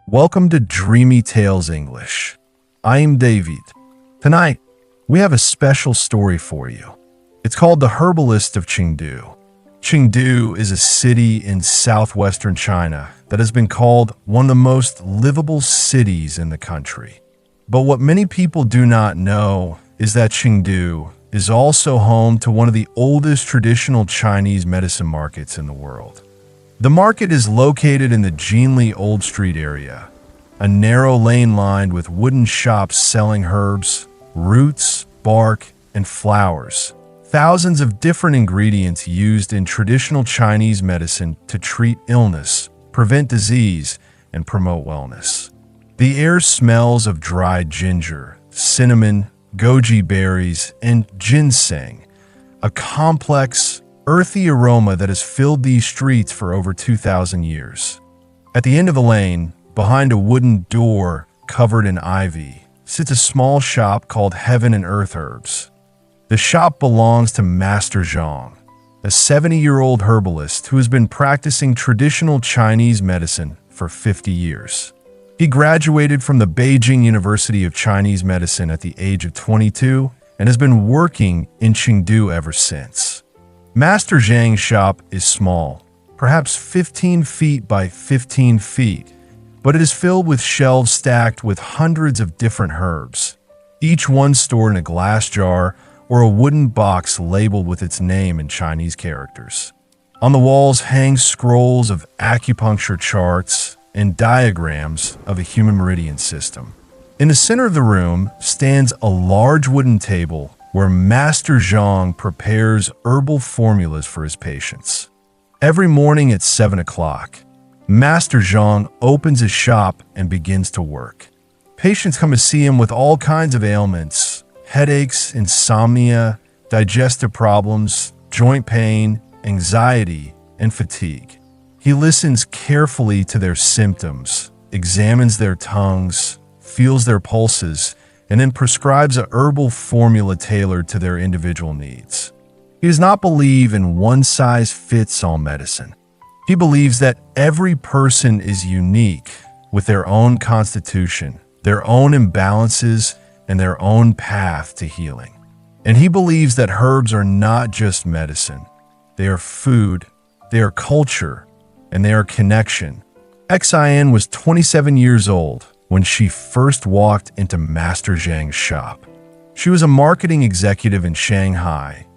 Welcome to Dreamy Tales English. I am David. Tonight, we have a special story for you. It's called The Herbalist of Chengdu. Chengdu is a city in southwestern China that has been called one of the most livable cities in the country. But what many people do not know is that Chengdu is also home to one of the oldest traditional Chinese medicine markets in the world. The market is located in the Jinli Old Street area, a narrow lane lined with wooden shops selling herbs, roots, bark, and flowers. Thousands of different ingredients used in traditional Chinese medicine to treat illness, prevent disease, and promote wellness. The air smells of dried ginger, cinnamon, goji berries, and ginseng, a complex, earthy aroma that has filled these streets for over 2,000 years. At the end of the lane, behind a wooden door covered in ivy, sits a small shop called Heaven and Earth Herbs. The shop belongs to Master Zhang, a 70-year-old herbalist who has been practicing traditional Chinese medicine for 50 years. He graduated from the Beijing University of Chinese Medicine at the age of 22 and has been working in Chengdu ever since. Master Zhang's shop is small, perhaps 15 feet by 15 feet, but it is filled with shelves stacked with hundreds of different herbs, each one stored in a glass jar or a wooden box labeled with its name in Chinese characters. On the walls hang scrolls of acupuncture charts and diagrams of a human meridian system. In the center of the room stands a large wooden table where Master Zhang prepares herbal formulas for his patients. Every morning at 7 o'clock, Master Zhang opens his shop and begins to work. Patients come to see him with all kinds of ailments: headaches, insomnia, digestive problems, joint pain, anxiety, and fatigue. He listens carefully to their symptoms, examines their tongues, feels their pulses, and then prescribes a herbal formula tailored to their individual needs. He does not believe in one-size-fits-all medicine. He believes that every person is unique with their own constitution, their own imbalances, and their own path to healing. And he believes that herbs are not just medicine. They are food, they are culture, and they are connection. Xin was 27 years old when she first walked into Master Zhang's shop. She was a marketing executive in Shanghai,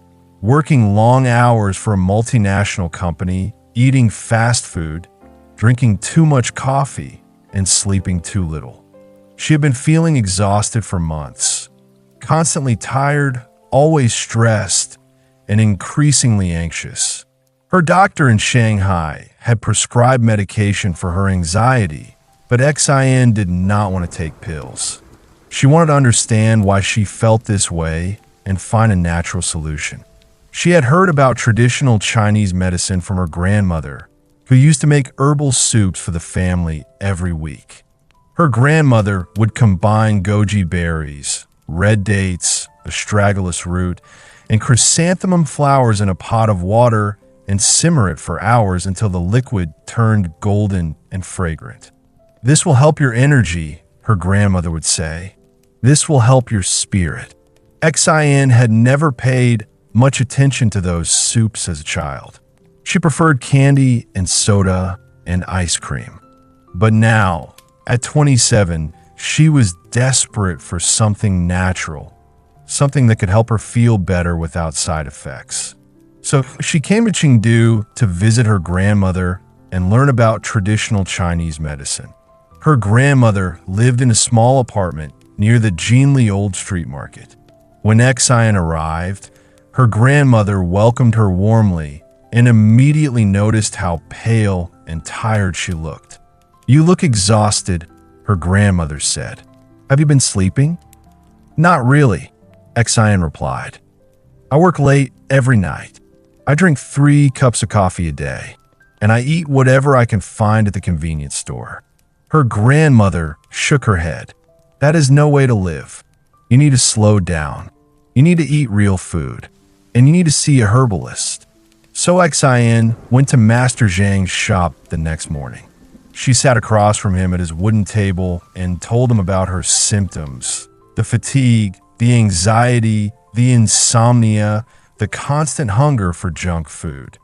working long hours for a multinational company, eating fast food, drinking too much coffee, and sleeping too little. She had been feeling exhausted for months, constantly tired, always stressed, and increasingly anxious. Her doctor in Shanghai had prescribed medication for her anxiety, but Xin did not want to take pills. She wanted to understand why she felt this way and find a natural solution. She had heard about traditional Chinese medicine from her grandmother, who used to make herbal soups for the family every week. Her grandmother would combine goji berries, red dates, astragalus root, and chrysanthemum flowers in a pot of water and simmer it for hours until the liquid turned golden and fragrant. "This will help your energy," her grandmother would say. "This will help your spirit." Xin had never paid much attention to those soups as a child. She preferred candy and soda and ice cream. But now, at 27, she was desperate for something natural, something that could help her feel better without side effects. So she came to Chengdu to visit her grandmother and learn about traditional Chinese medicine. Her grandmother lived in a small apartment near the Jinli Old Street market. When Xin arrived, her grandmother welcomed her warmly and immediately noticed how pale and tired she looked. "You look exhausted," her grandmother said. "Have you been sleeping?" "Not really," Xin replied. "I work late every night. I drink 3 cups of coffee a day, and I eat whatever I can find at the convenience store." Her grandmother shook her head. "That is no way to live. You need to slow down. You need to eat real food. And you need to see a herbalist." So Xin went to Master Zhang's shop the next morning. She sat across from him at his wooden table and told him about her symptoms: the fatigue, the anxiety, the insomnia, the constant hunger for junk food.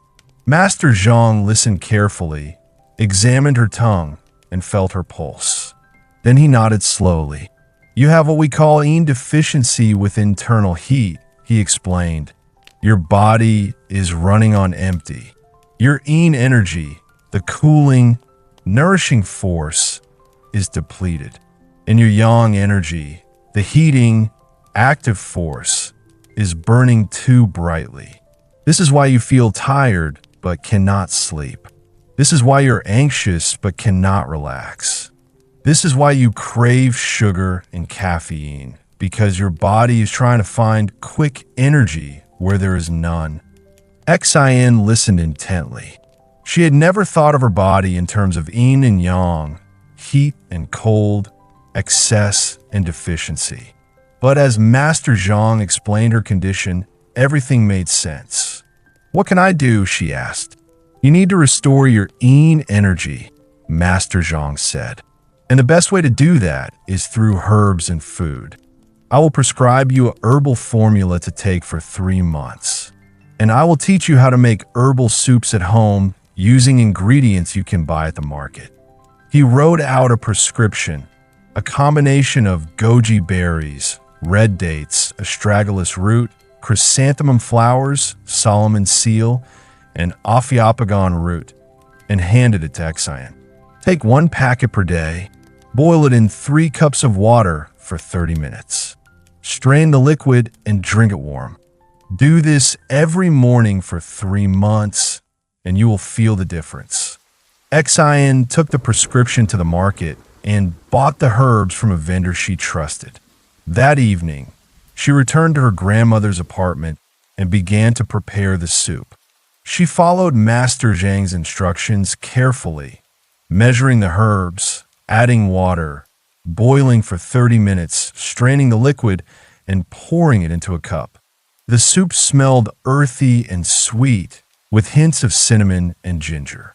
Master Zhang listened carefully, examined her tongue, and felt her pulse. Then he nodded slowly. "You have what we call yin deficiency with internal heat," he explained. "Your body is running on empty. Your yin energy, the cooling, nourishing force, is depleted. And your yang energy, the heating, active force, is burning too brightly. This is why you feel tired but cannot sleep. This is why you're anxious but cannot relax. This is why you crave sugar and caffeine, because your body is trying to find quick energy where there is none." Xin listened intently. She had never thought of her body in terms of yin and yang, heat and cold, excess and deficiency. But as Master Zhang explained her condition, everything made sense. "What can I do?" she asked. "You need to restore your yin energy," Master Zhang said. "And the best way to do that is through herbs and food. I will prescribe you a herbal formula to take for 3 months. And I will teach you how to make herbal soups at home using ingredients you can buy at the market." He wrote out a prescription, a combination of goji berries, red dates, astragalus root, chrysanthemum flowers, Solomon seal, and Ophiopagon root, and handed it to Xin. "Take 1 packet per day, boil it in 3 cups of water for 30 minutes. Strain the liquid and drink it warm. Do this every morning for 3 months, and you will feel the difference." Xin took the prescription to the market and bought the herbs from a vendor she trusted. That evening, she returned to her grandmother's apartment and began to prepare the soup. She followed Master Zhang's instructions carefully, measuring the herbs, adding water, boiling for 30 minutes, straining the liquid, and pouring it into a cup. The soup smelled earthy and sweet, with hints of cinnamon and ginger.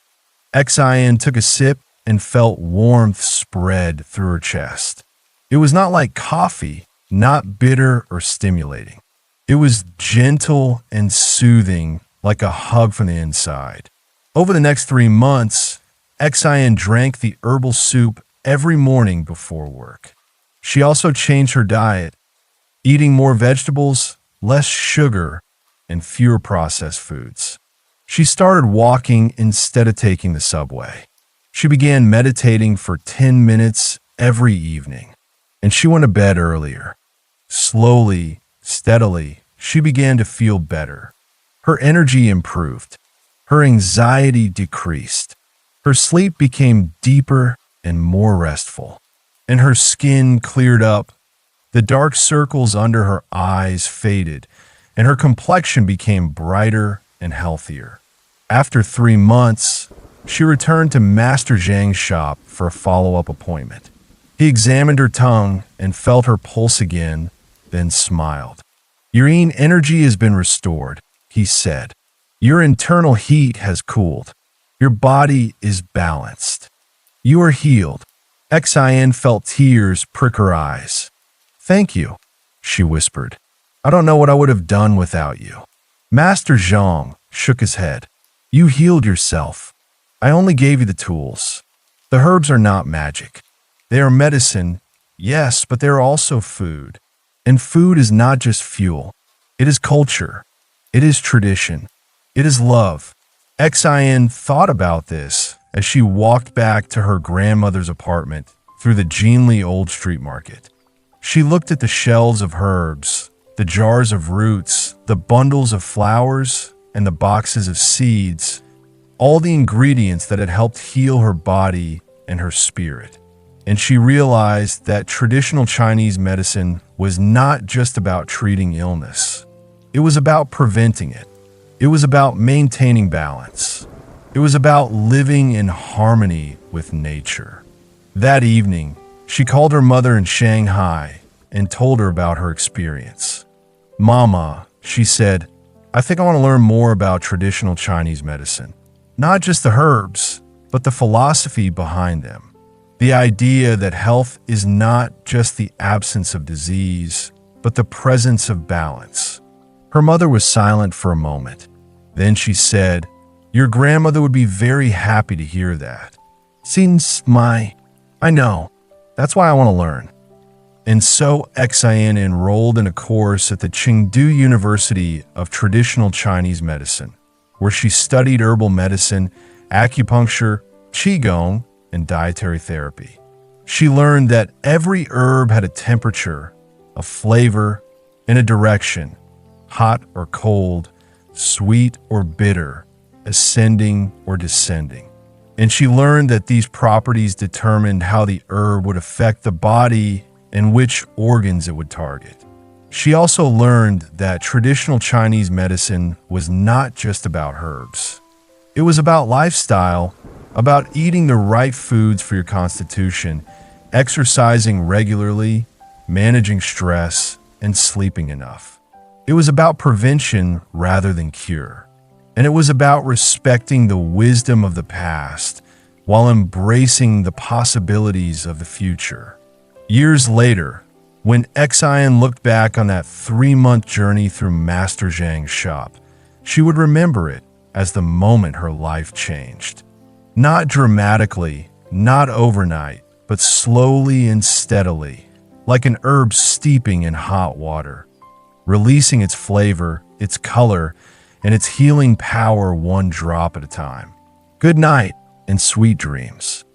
Xin took a sip and felt warmth spread through her chest. It was not like coffee, not bitter or stimulating. It was gentle and soothing, like a hug from the inside. Over the next 3 months, Xin drank the herbal soup every morning before work. She also changed her diet, eating more vegetables, less sugar, and fewer processed foods. She started walking instead of taking the subway. She began meditating for 10 minutes every evening, and she went to bed earlier. Slowly, steadily, she began to feel better. Her energy improved. Her anxiety decreased. Her sleep became deeper and more restful, and her skin cleared up. The dark circles under her eyes faded, and her complexion became brighter and healthier. After 3 months, she returned to Master Zhang's shop for a follow-up appointment. He examined her tongue and felt her pulse again, then smiled. "Your yin energy has been restored," he said. "Your internal heat has cooled. Your body is balanced. You are healed." Xin felt tears prick her eyes. "Thank you," she whispered. "I don't know what I would have done without you." Master Zhang shook his head. "You healed yourself. I only gave you the tools. The herbs are not magic. They are medicine, yes, but they are also food. And food is not just fuel. It is culture. It is tradition. It is love." Xin thought about this as she walked back to her grandmother's apartment through the Jinli Old Street market. She looked at the shelves of herbs, the jars of roots, the bundles of flowers, and the boxes of seeds, all the ingredients that had helped heal her body and her spirit. And she realized that traditional Chinese medicine was not just about treating illness. It was about preventing it. It was about maintaining balance. It was about living in harmony with nature. That evening, she called her mother in Shanghai and told her about her experience. "Mama," she said, "I think I want to learn more about traditional Chinese medicine. Not just the herbs, but the philosophy behind them. The idea that health is not just the absence of disease, but the presence of balance. Her mother was silent for a moment. Then she said, "Your grandmother would be very happy to hear that. I know. That's why I want to learn." And so Xian enrolled in a course at the Chengdu University of Traditional Chinese Medicine, where she studied herbal medicine, acupuncture, qigong, and dietary therapy. She learned that every herb had a temperature, a flavor, and a direction, hot or cold, sweet or bitter, ascending or descending. And she learned that these properties determined how the herb would affect the body and which organs it would target. She also learned that traditional Chinese medicine was not just about herbs. It was about lifestyle, about eating the right foods for your constitution, exercising regularly, managing stress, and sleeping enough. It was about prevention rather than cure. And it was about respecting the wisdom of the past while embracing the possibilities of the future. Years later, when Xian looked back on that 3-month journey through Master Zhang's shop, she would remember it as the moment her life changed. Not dramatically, not overnight, but slowly and steadily, like an herb steeping in hot water, releasing its flavor, its color, and its healing power one drop at a time. Good night and sweet dreams.